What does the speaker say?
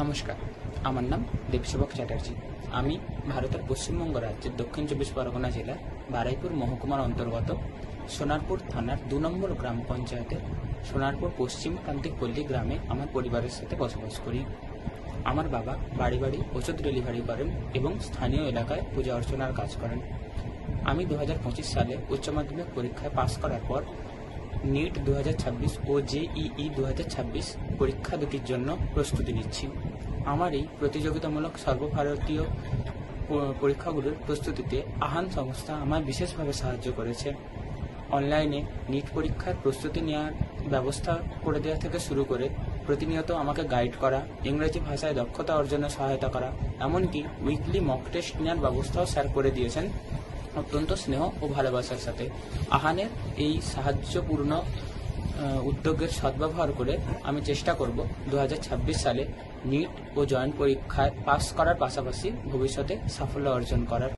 নমস্কার, আমার নাম দেবসেবক চ্যাটার্জি। আমি ভারতের পশ্চিমবঙ্গ রাজ্যের দক্ষিণ 24 পরগনা জেলার বারুইপুর মহকুমার অন্তর্গত সোনারপুর থানার 2 নম্বর গ্রাম পঞ্চায়েতের সোনারপুর পশ্চিম প্রান্তিক পল্লী গ্রামে আমার পরিবারের সাথে বসবাস করি। আমার বাবা বাড়ি বাড়ি ওষুধ ডেলিভারি করেন এবং স্থানীয় এলাকায় পূজা অর্চনার কাজ করেন। আমি 2025 সালে উচ্চ মাধ্যমিক পরীক্ষায় পাশ করার পর নিট 2026 ও জেইই 2026 পরীক্ষা দুটির জন্য প্রস্তুতি নিচ্ছি। আমার এই প্রতিযোগিতামূলক সর্বভারতীয় পরীক্ষাগুলোর প্রস্তুতিতে আহান সংস্থা আমায় বিশেষভাবে সাহায্য করেছে। অনলাইনে নিট পরীক্ষার প্রস্তুতি নেওয়ার ব্যবস্থা করে দেওয়া থেকে শুরু করে প্রতিনিয়ত আমাকে গাইড করা, ইংরেজি ভাষায় দক্ষতা অর্জনে সহায়তা করা, এমনকি উইকলি মক টেস্ট নেওয়ার ব্যবস্থাও স্যার করে দিয়েছেন অত্যন্ত স্নেহ ও ভালোবাসার সাথে। আহানের এই সাহায্যপূর্ণ উদ্যোগের সদ্ব্যবহার করে আমি চেষ্টা করব 2026 সালে নিট ও জয়েন্ট পরীক্ষায় পাস করার পাশাপাশি ভবিষ্যতে সাফল্য অর্জন করার।